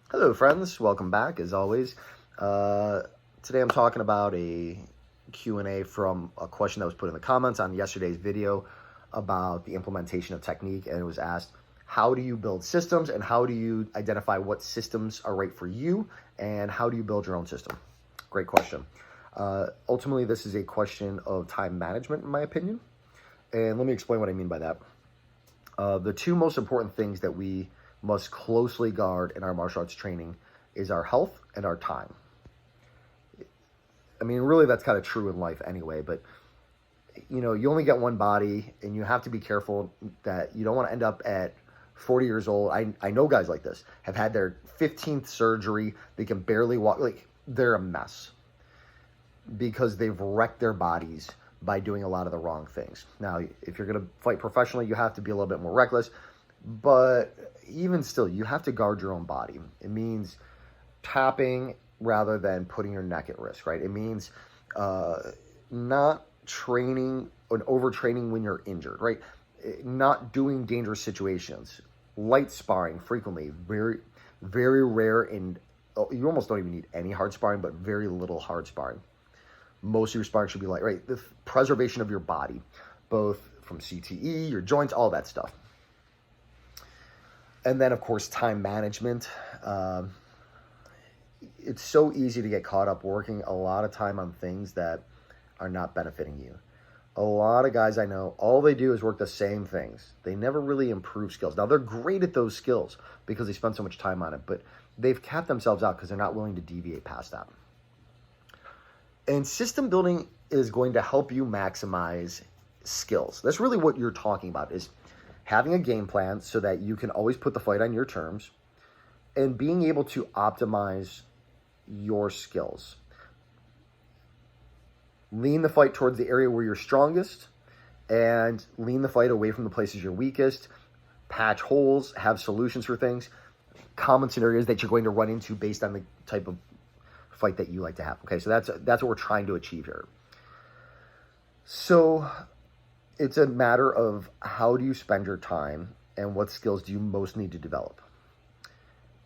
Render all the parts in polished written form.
Hello, friends. Welcome back, as always. Uh, Today I'm talking about a Q&A from a question that was put in the comments on yesterday's video about the implementation of technique, and it was asked, how do you build systems, and how do you identify what systems are right for you, and how do you build your own system? Great question. Ultimately, this is a question of time management, in my opinion, and let me explain what I mean by that. The two most important things that we must closely guard in our martial arts training is our health and our time. I mean, really, that's kind of true in life anyway, but you only get one body, and you have to be careful that you don't want to end up at 40 years old. I know guys like this have had their 15th surgery. They can barely walk. Like, they're a mess because they've wrecked their bodies by doing a lot of the wrong things. Now, if you're going to fight professionally, you have to be a little bit more reckless, but even still, you have to guard your own body. It means tapping rather than putting your neck at risk, right? It means not training and overtraining when you're injured, right? Not doing dangerous situations, light sparring frequently, very, very rare, and you almost don't even need any hard sparring, but very little hard sparring. Most of your sparring should be light, right? The preservation of your body, both from CTE, your joints, all that stuff. And then, of course, time management. It's so easy to get caught up working a lot of time on things that are not benefiting you. A lot of guys I know, all they do is work the same things. They never really improve skills. Now, they're great at those skills because they spend so much time on it, but they've capped themselves out because they're not willing to deviate past that. And system building is going to help you maximize skills. That's really what you're talking about, is having a game plan so that you can always put the fight on your terms and being able to optimize your skills. Lean the fight towards the area where you're strongest and lean the fight away from the places you're weakest. Patch holes, have solutions for things, common scenarios that you're going to run into based on the type of fight that you like to have. Okay, so that's what we're trying to achieve here. So it's a matter of how do you spend your time and what skills do you most need to develop.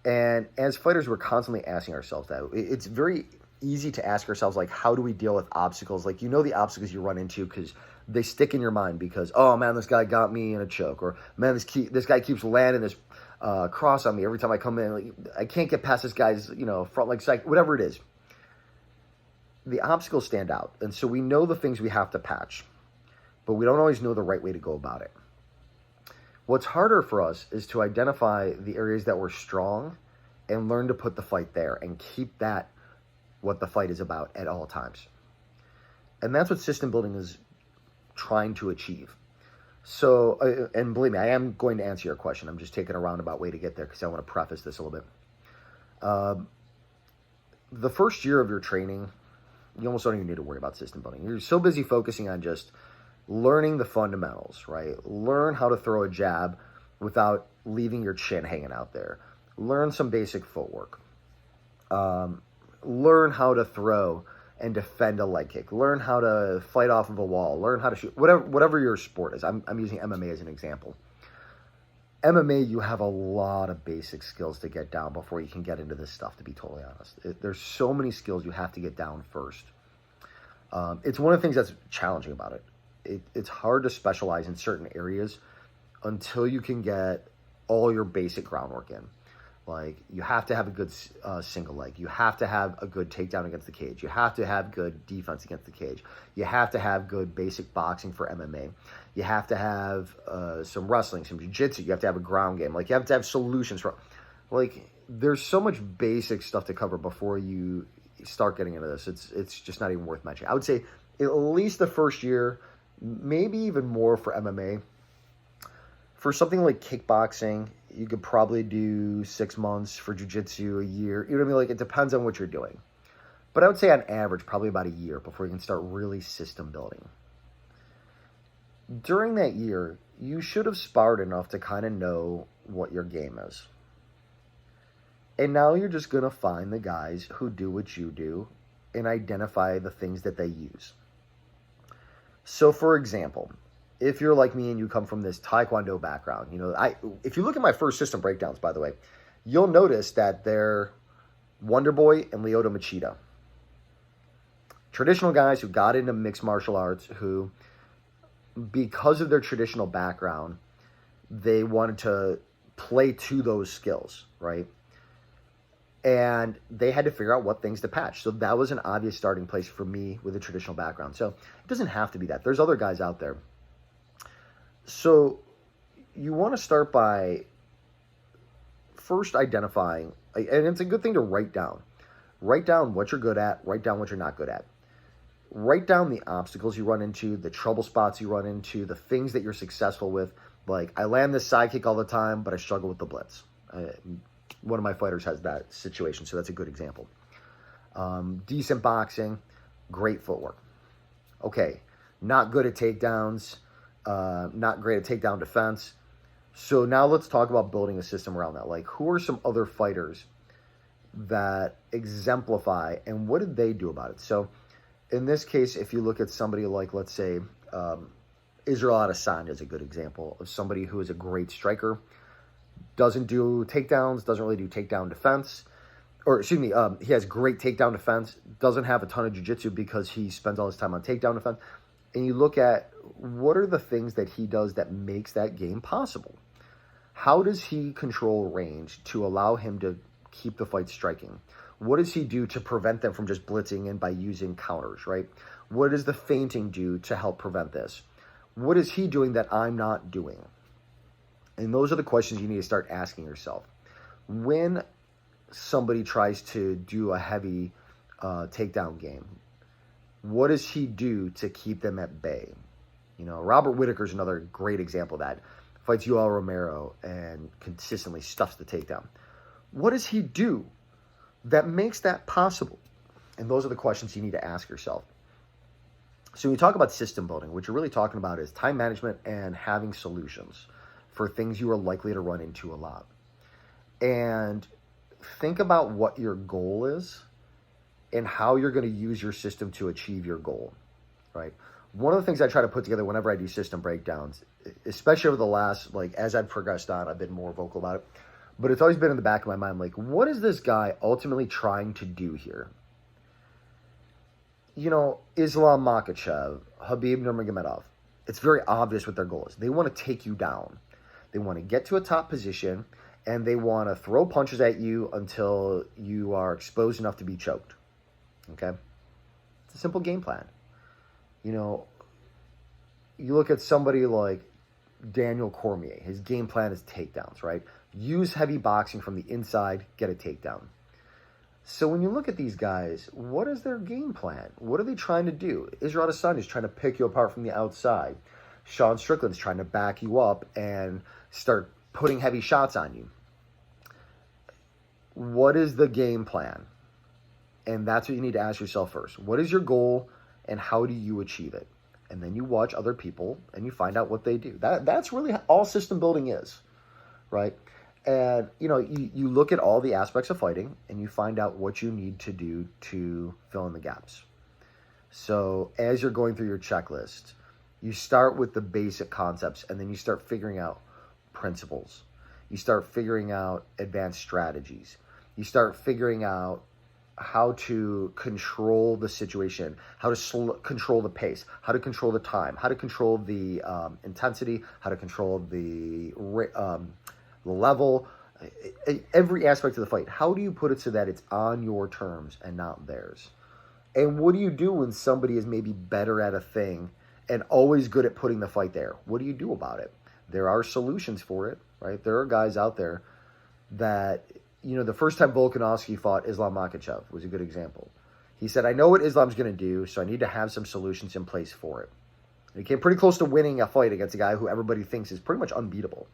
And as fighters, we're constantly asking ourselves that. It's very easy to ask ourselves, like, how do we deal with obstacles? Like, the obstacles you run into because they stick in your mind because, oh, man, this guy got me in a choke. Or, man, this guy keeps landing this cross on me every time I come in. Like, I can't get past this guy's, front leg strike, whatever it is. The obstacles stand out. And so we know the things we have to patch, but we don't always know the right way to go about it. What's harder for us is to identify the areas that we're strong and learn to put the fight there and keep that what the fight is about at all times. And that's what system building is trying to achieve. So, and believe me, I am going to answer your question. I'm just taking a roundabout way to get there because I want to preface this a little bit. The first year of your training, you almost don't even need to worry about system building. You're so busy focusing on just learning the fundamentals, right? Learn how to throw a jab without leaving your chin hanging out there. Learn some basic footwork. Learn how to throw and defend a leg kick. Learn how to fight off of a wall. Learn how to shoot. Whatever your sport is. I'm using MMA as an example. MMA, you have a lot of basic skills to get down before you can get into this stuff, to be totally honest. There's so many skills you have to get down first. It's one of the things that's challenging about it. It's hard to specialize in certain areas until you can get all your basic groundwork in. Like, you have to have a good single leg. You have to have a good takedown against the cage. You have to have good defense against the cage. You have to have good basic boxing for MMA. You have to have some wrestling, some jiu-jitsu. You have to have a ground game. Like, you have to have solutions for, like, there's so much basic stuff to cover before you start getting into this. It's just not even worth mentioning. I would say at least the first year, maybe even more for MMA. For something like kickboxing, you could probably do 6 months. For jiu-jitsu, a year. You know what I mean? Like, it depends on what you're doing. But I would say on average, probably about a year before you can start really system building. During that year, you should have sparred enough to kind of know what your game is. And now you're just going to find the guys who do what you do and identify the things that they use. So, for example, if you're like me and you come from this Taekwondo background, if you look at my first system breakdowns, by the way, you'll notice that they're Wonder Boy and Lyoto Machida. Traditional guys who got into mixed martial arts who, because of their traditional background, they wanted to play to those skills, right? And they had to figure out what things to patch. So that was an obvious starting place for me with a traditional background. So it doesn't have to be that. There's other guys out there. So you want to start by first identifying, and it's a good thing to write down. Write down what you're good at, write down what you're not good at. Write down the obstacles you run into, the trouble spots you run into, the things that you're successful with. Like, I land this side kick all the time, but I struggle with the blitz. One of my fighters has that situation, so that's a good example. Decent boxing, great footwork. Okay, not good at takedowns, not great at takedown defense. So now let's talk about building a system around that. Like, who are some other fighters that exemplify, and what did they do about it? So in this case, if you look at somebody like, let's say, Israel Adesanya is a good example of somebody who is a great striker, doesn't do takedowns, doesn't really do takedown defense, or excuse me, he has great takedown defense, doesn't have a ton of jiu-jitsu because he spends all his time on takedown defense. And you look at what are the things that he does that makes that game possible. How does he control range to allow him to keep the fight striking? What does he do to prevent them from just blitzing in by using counters, right? What does the feinting do to help prevent this? What is he doing that I'm not doing? And those are the questions you need to start asking yourself. When somebody tries to do a heavy takedown game, what does he do to keep them at bay? You know, Robert Whittaker is another great example of that. Fights Yoel Romero and consistently stuffs the takedown. What does he do that makes that possible? And those are the questions you need to ask yourself. So when you talk about system building, what you're really talking about is time management and having solutions for things you are likely to run into a lot. And think about what your goal is and how you're going to use your system to achieve your goal, right? One of the things I try to put together whenever I do system breakdowns, especially over the last, like, as I've progressed on, I've been more vocal about it, but it's always been in the back of my mind, like, what is this guy ultimately trying to do here? You know, Islam Makhachev, Khabib Nurmagomedov, it's very obvious what their goal is. They want to take you down. They want to get to a top position, and they want to throw punches at you until you are exposed enough to be choked. Okay? It's a simple game plan. You know, you look at somebody like Daniel Cormier. His game plan is takedowns, right? Use heavy boxing from the inside, get a takedown. So when you look at these guys, what is their game plan? What are they trying to do? Israel Adesanya is trying to pick you apart from the outside. Sean Strickland's trying to back you up and start putting heavy shots on you. What is the game plan? And that's what you need to ask yourself first. What is your goal and how do you achieve it? And then you watch other people and you find out what they do. That's really all system building is, right? And, you know, you look at all the aspects of fighting and you find out what you need to do to fill in the gaps. So as you're going through your checklist, you start with the basic concepts and then you start figuring out principles. You start figuring out advanced strategies. You start figuring out how to control the situation, how to control the pace, how to control the time, how to control the intensity, how to control the level, every aspect of the fight. How do you put it so that it's on your terms and not theirs? And what do you do when somebody is maybe better at a thing and always good at putting the fight there? What do you do about it? There are solutions for it, right? There are guys out there that, you know, the first time Volkanovski fought Islam Makhachev was a good example. He said, I know what Islam's going to do, so I need to have some solutions in place for it. And he came pretty close to winning a fight against a guy who everybody thinks is pretty much unbeatable.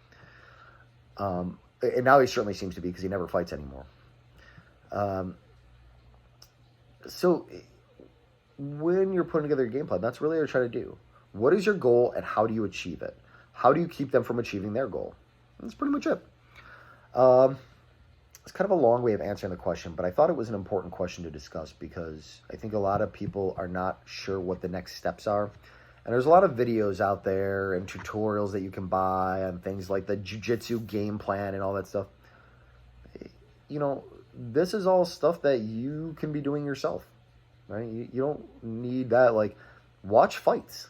And now he certainly seems to be because he never fights anymore. So when you're putting together a game plan, that's really what you're trying to do. What is your goal and how do you achieve it? How do you keep them from achieving their goal? That's pretty much it. It's kind of a long way of answering the question, but I thought it was an important question to discuss because I think a lot of people are not sure what the next steps are. And there's a lot of videos out there and tutorials that you can buy on things like the jiu-jitsu game plan and all that stuff. this is all stuff that you can be doing yourself, right? You don't need that. Like, watch fights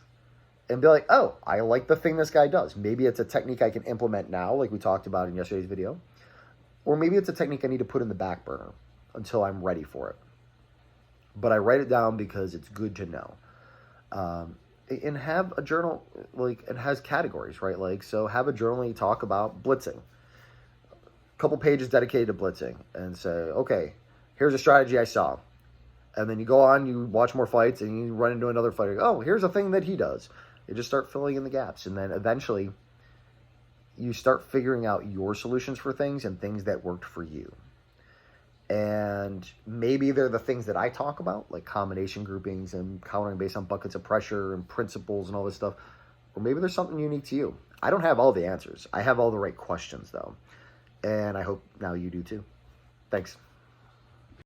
and be like, oh, I like the thing this guy does. Maybe it's a technique I can implement now, like we talked about in yesterday's video. Or maybe it's a technique I need to put in the back burner until I'm ready for it. But I write it down because it's good to know. And have a journal, like, it has categories, right? Like, so have a journal and you talk about blitzing. A couple pages dedicated to blitzing and say, okay, here's a strategy I saw. And then you go on, you watch more fights, and you run into another fighter. Oh, here's a thing that he does. You just start filling in the gaps. And then eventually, you start figuring out your solutions for things and things that worked for you. And maybe they're the things that I talk about, like combination groupings and countering based on buckets of pressure and principles and all this stuff. Or maybe there's something unique to you. I don't have all the answers. I have all the right questions, though. And I hope now you do too. Thanks.